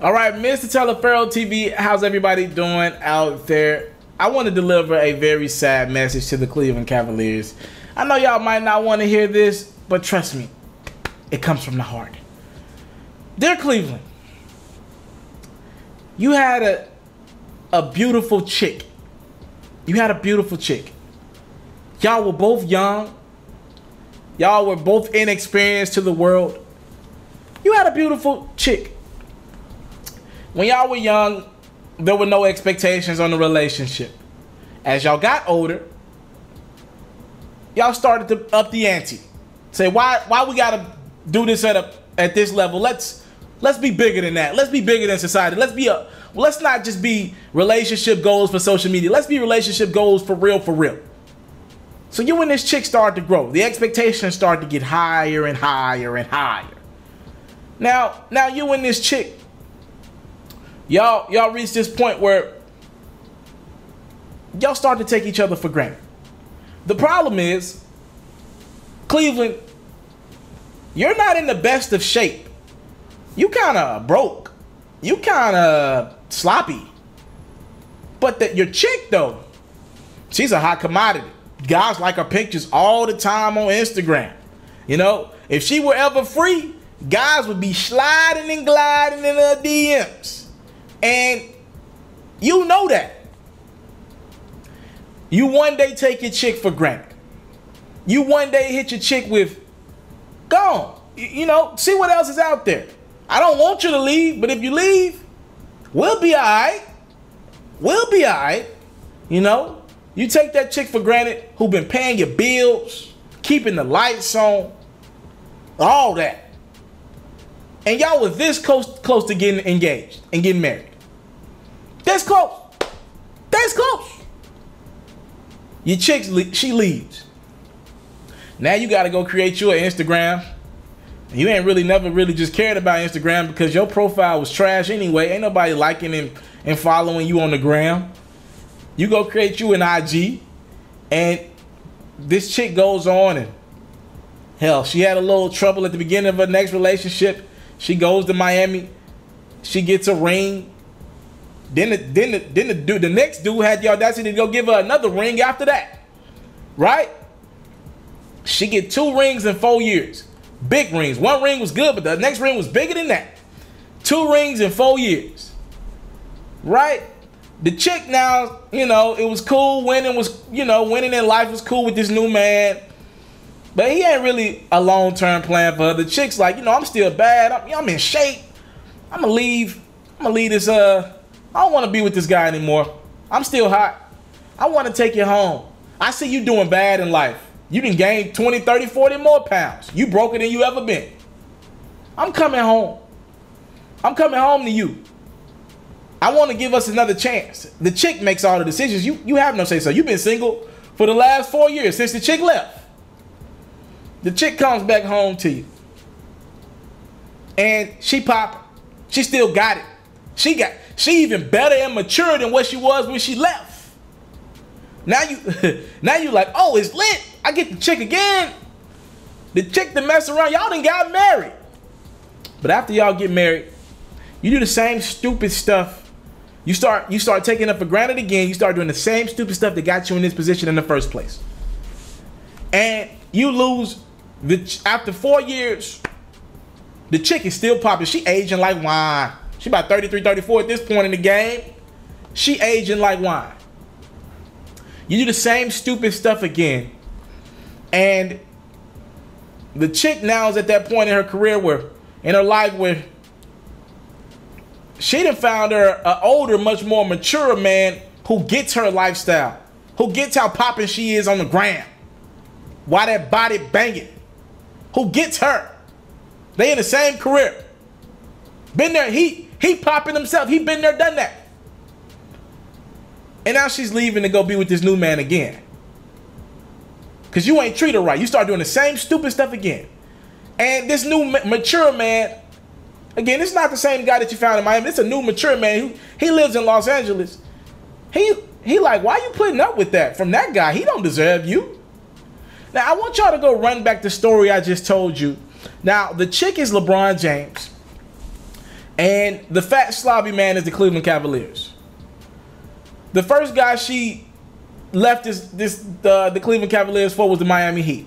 All right, Mr. Taliaferro TV, how's everybody doing out there? I want to deliver a very sad message to the Cleveland Cavaliers. I know y'all might not want to hear this, but trust me, it comes from the heart. Dear Cleveland, you had a beautiful chick. You had a beautiful chick. Y'all were both young. Y'all were both inexperienced to the world. You had a beautiful chick. When y'all were young, there were no expectations on the relationship. As y'all got older, y'all started to up the ante. Say, why we gotta do this at this level? Let's be bigger than that. Let's be bigger than society. Let's not just be relationship goals for social media. Let's be relationship goals for real, for real. So you and this chick started to grow. The expectations started to get higher and higher and higher. Now you and this chick, y'all reached this point where y'all start to take each other for granted. The problem is, Cleveland, you're not in the best of shape. You kind of broke. You kind of sloppy. But your chick, though, she's a hot commodity. Guys like her pictures all the time on Instagram. You know, if she were ever free, guys would be sliding and gliding in her DMs. And you know that. You one day take your chick for granted. You one day hit your chick with, gone. You know, see what else is out there. I don't want you to leave, but if you leave, we'll be all right. We'll be all right. You know, you take that chick for granted who been paying your bills, keeping the lights on, all that. And y'all were this close to getting engaged and getting married. That's close. That's close. Your chick, she leaves. Now you got to go create you an Instagram. You ain't never really just cared about Instagram because your profile was trash anyway. Ain't nobody liking and following you on the gram. You go create you an IG, and this chick goes on, and hell, she had a little trouble at the beginning of her next relationship. She goes to Miami. She gets a ring. Then the next dude had the audacity to go give her another ring after that. Right? She get 2 rings in 4 years. Big rings. 1 ring was good, but the next ring was bigger than that. 2 rings in 4 years. Right? The chick now, you know, it was cool. Winning in life was cool with this new man. But he ain't really a long-term plan for her. The chick's like, you know, I'm still bad. I'm in shape. I'm gonna leave this, I don't want to be with this guy anymore. I'm still hot. I want to take you home. I see you doing bad in life. You done gained 20, 30, 40 more pounds. You broker than you ever been. I'm coming home. I'm coming home to you. I want to give us another chance. The chick makes all the decisions. You have no say so. You've been single for the last 4 years since the chick left. The chick comes back home to you. And she popping. She still got it. She even better and mature than what she was when she left. Now you like, oh, it's lit. I get the chick again. The chick that mess around, y'all done got married. But after y'all get married, you do the same stupid stuff. You start taking her for granted again. You start doing the same stupid stuff that got you in this position in the first place. And you lose after 4 years, the chick is still popping. She aging like wine. She about 33, 34 at this point in the game. She aging like wine. You do the same stupid stuff again. And the chick now is at that point in her career in her life where she done found her an older, much more mature man who gets her lifestyle. Who gets how popping she is on the gram. Why that body banging. Who gets her. They in the same career. Been there, he popping himself. He been there, done that. And now she's leaving to go be with this new man again. Because you ain't treat her right. You start doing the same stupid stuff again. And this new mature man, again, it's not the same guy that you found in Miami. It's a new mature man. He lives in Los Angeles. He like, why you putting up with that from that guy? He don't deserve you. Now, I want y'all to go run back the story I just told you. Now, the chick is LeBron James. And the fat slobby man is the Cleveland Cavaliers. The first guy she left the Cleveland Cavaliers for was the Miami Heat.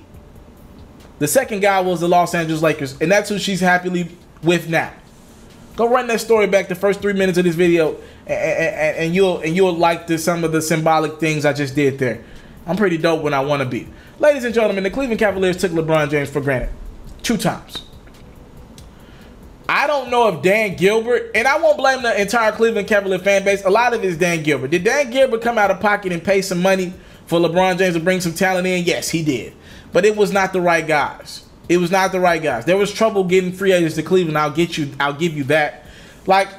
The second guy was the Los Angeles Lakers, and that's who she's happily with now. Go run that story back the first 3 minutes of this video, and you'll like some of the symbolic things I just did there. I'm pretty dope when I want to be. Ladies and gentlemen, the Cleveland Cavaliers took LeBron James for granted 2 times. I don't know if Dan Gilbert, and I won't blame the entire Cleveland Cavalier fan base. A lot of it is Dan Gilbert. Did Dan Gilbert come out of pocket and pay some money for LeBron James to bring some talent in? Yes, he did. But it was not the right guys. It was not the right guys. There was trouble getting free agents to Cleveland. I'll give you that. Like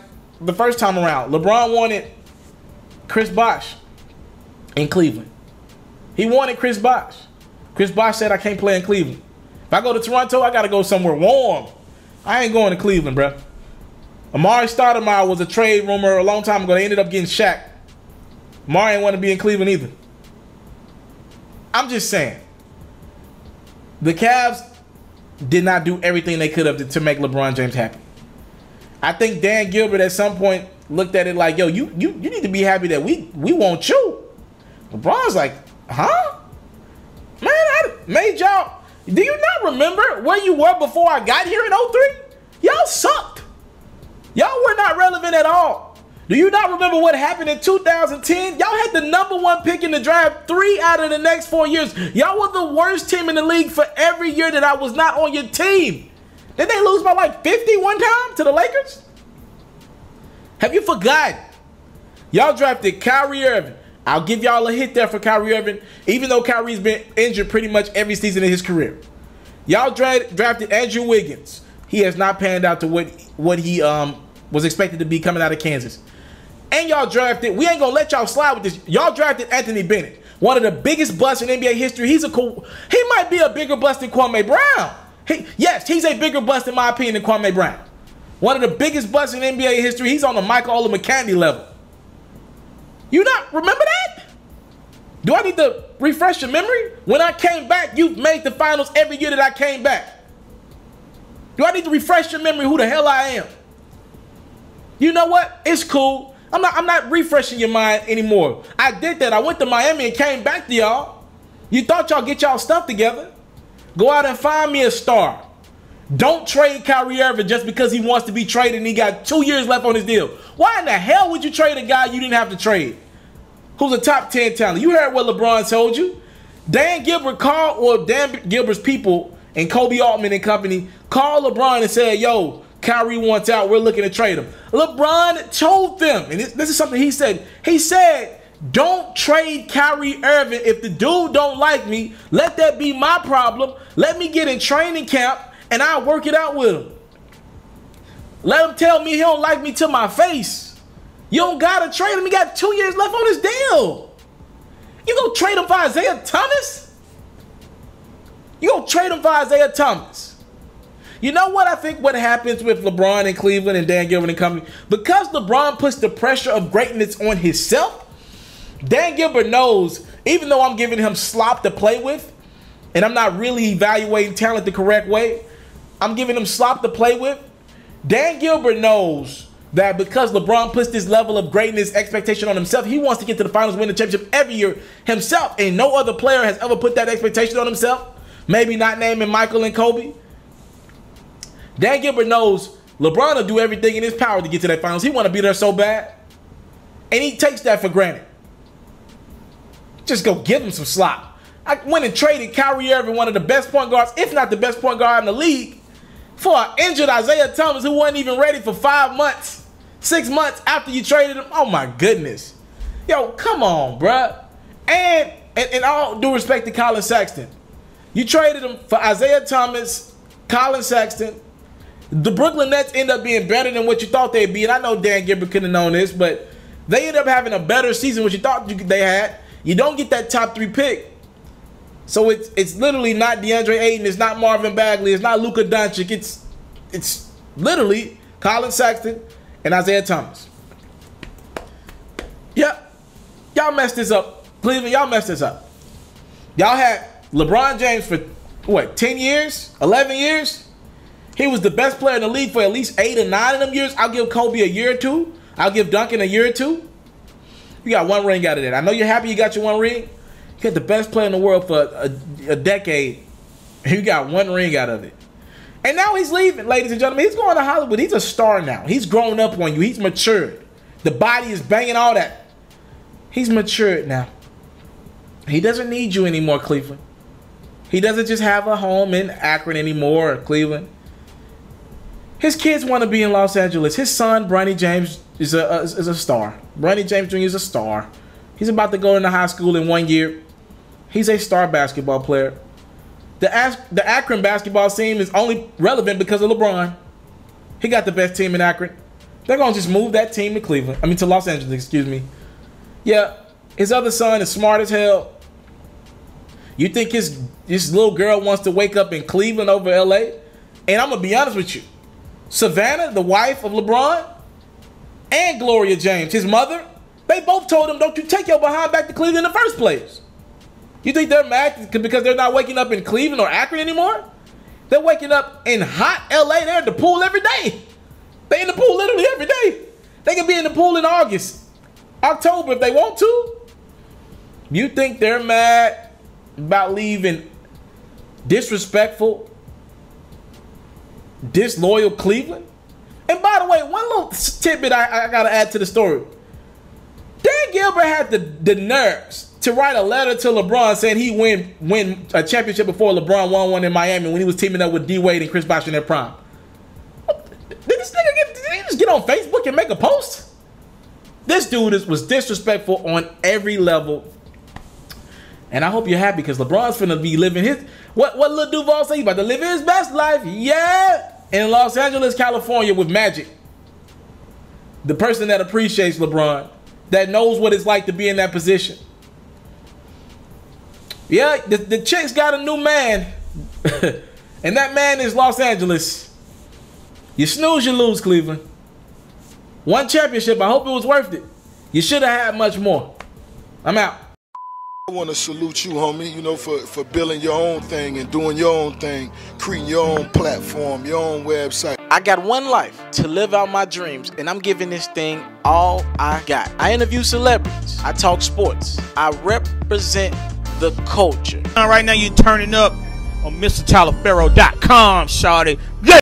the first time around, LeBron wanted Chris Bosh in Cleveland. He wanted Chris Bosh. Chris Bosh said, I can't play in Cleveland. If I go to Toronto, I got to go somewhere warm. I ain't going to Cleveland, bro. Amari Stoudemire was a trade rumor a long time ago. They ended up getting Shaq. Amari ain't want to be in Cleveland either. I'm just saying. The Cavs did not do everything they could have to make LeBron James happy. I think Dan Gilbert at some point looked at it like, yo, you need to be happy that we want you. LeBron's like, huh? Man, I made y'all. Do you not remember where you were before I got here in 03? Y'all sucked. Y'all were not relevant at all. Do you not remember what happened in 2010? Y'all had the #1 pick in the draft 3 out of the next 4 years. Y'all were the worst team in the league for every year that I was not on your team. Did they lose by like 50 one time to the Lakers? Have you forgotten? Y'all drafted Kyrie Irving. I'll give y'all a hit there for Kyrie Irving, even though Kyrie's been injured pretty much every season of his career. Y'all drafted Andrew Wiggins. He has not panned out to what he was expected to be coming out of Kansas. And y'all drafted, we ain't going to let y'all slide with this. Y'all drafted Anthony Bennett, one of the biggest busts in NBA history. He might be a bigger bust than Kwame Brown. Yes, he's a bigger bust in my opinion than Kwame Brown. One of the biggest busts in NBA history. He's on the Michael Olowokandi level. You not remember that? Do I need to refresh your memory? When I came back, you've made the finals every year that I came back. Do I need to refresh your memory who the hell I am? You know what? It's cool. I'm not refreshing your mind anymore. I did that. I went to Miami and came back to y'all. You thought y'all get y'all stuff together. Go out and find me a star. Don't trade Kyrie Irving just because he wants to be traded and he got 2 years left on his deal. Why in the hell would you trade a guy you didn't have to trade? Who's a top 10 talent? You heard what LeBron told you. Dan Gilbert called, or Dan Gilbert's people and Kobe Altman and company called LeBron and said, yo, Kyrie wants out. We're looking to trade him. LeBron told them, and this is something he said. He said, don't trade Kyrie Irving. If the dude don't like me, let that be my problem. Let me get in training camp and I'll work it out with him. Let him tell me he don't like me to my face. You don't got to trade him. He got 2 years left on his deal. You gonna trade him for Isaiah Thomas? You gonna trade him for Isaiah Thomas? You know what I think what happens with LeBron in Cleveland and Dan Gilbert and company? Because LeBron puts the pressure of greatness on himself, Dan Gilbert knows, even though I'm giving him slop to play with, and I'm not really evaluating talent the correct way, I'm giving him slop to play with, Dan Gilbert knows that because LeBron puts this level of greatness expectation on himself, he wants to get to the finals, win the championship every year himself, and no other player has ever put that expectation on himself, maybe not naming Michael and Kobe. Dan Gilbert knows LeBron will do everything in his power to get to that finals. He want to be there so bad, and he takes that for granted. Just go give him some slop. I went and traded Kyrie Irving, one of the best point guards, if not the best point guard in the league, for an injured Isaiah Thomas who wasn't even ready for 5 months, 6 months after you traded him. Oh my goodness. Yo, come on, bruh. And all due respect to Colin Sexton, you traded him for Isaiah Thomas, Colin Sexton. The Brooklyn Nets end up being better than what you thought they'd be. And I know Dan Gilbert couldn't have known this, but they end up having a better season than what you thought they had. You don't get that top 3 pick. So it's literally not DeAndre Ayton, it's not Marvin Bagley, it's not Luka Doncic. It's literally Colin Sexton and Isaiah Thomas. Yep. Y'all messed this up. Cleveland, y'all messed this up. Y'all had LeBron James for what, 10 years? 11 years? He was the best player in the league for at least 8 or 9 of them years. I'll give Kobe a year or two. I'll give Duncan a year or two. You got 1 ring out of that. I know you're happy you got your 1 ring. You got the best player in the world for a decade. You got 1 ring out of it. And now he's leaving, ladies and gentlemen. He's going to Hollywood. He's a star now. He's grown up on you. He's matured. The body is banging, all that. He's matured now. He doesn't need you anymore, Cleveland. He doesn't just have a home in Akron anymore, or Cleveland. His kids want to be in Los Angeles. His son, Bronny James, is a star. Bronny James Jr. is a star. He's about to go into high school in 1 year. He's a star basketball player. The Akron basketball team is only relevant because of LeBron. He got the best team in Akron. They're going to just move that team to Cleveland. I mean, to Los Angeles, excuse me. Yeah, his other son is smart as hell. You think his little girl wants to wake up in Cleveland over L.A.? And I'm going to be honest with you. Savannah, the wife of LeBron, and Gloria James, his mother, they both told him, don't you take your behind back to Cleveland in the first place. You think they're mad because they're not waking up in Cleveland or Akron anymore? They're waking up in hot L.A. They're at the pool every day. They in the pool literally every day. They can be in the pool in August, October if they want to. You think they're mad about leaving disrespectful, disloyal Cleveland? And by the way, one little tidbit I got to add to the story. Dan Gilbert had the nerves to write a letter to LeBron saying he win a championship before LeBron won one in Miami when he was teaming up with D Wade and Chris Bosh in their prime. Did he just get on Facebook and make a post? This dude was disrespectful on every level. And I hope you're happy because LeBron's finna be living his... What Lil Duval say? He about to live his best life. Yeah. In Los Angeles, California with Magic. The person that appreciates LeBron. That knows what it's like to be in that position. Yeah, the chick's got a new man. And that man is Los Angeles. You snooze, you lose, Cleveland. 1 championship, I hope it was worth it. You should have had much more. I'm out. I want to salute you, homie, you know, for building your own thing and doing your own thing, creating your own platform, your own website. I got 1 life to live out my dreams, and I'm giving this thing all I got. I interview celebrities. I talk sports. I represent the culture. Right now, you're turning up on MrTaliaferro.com, shawty. Yeah.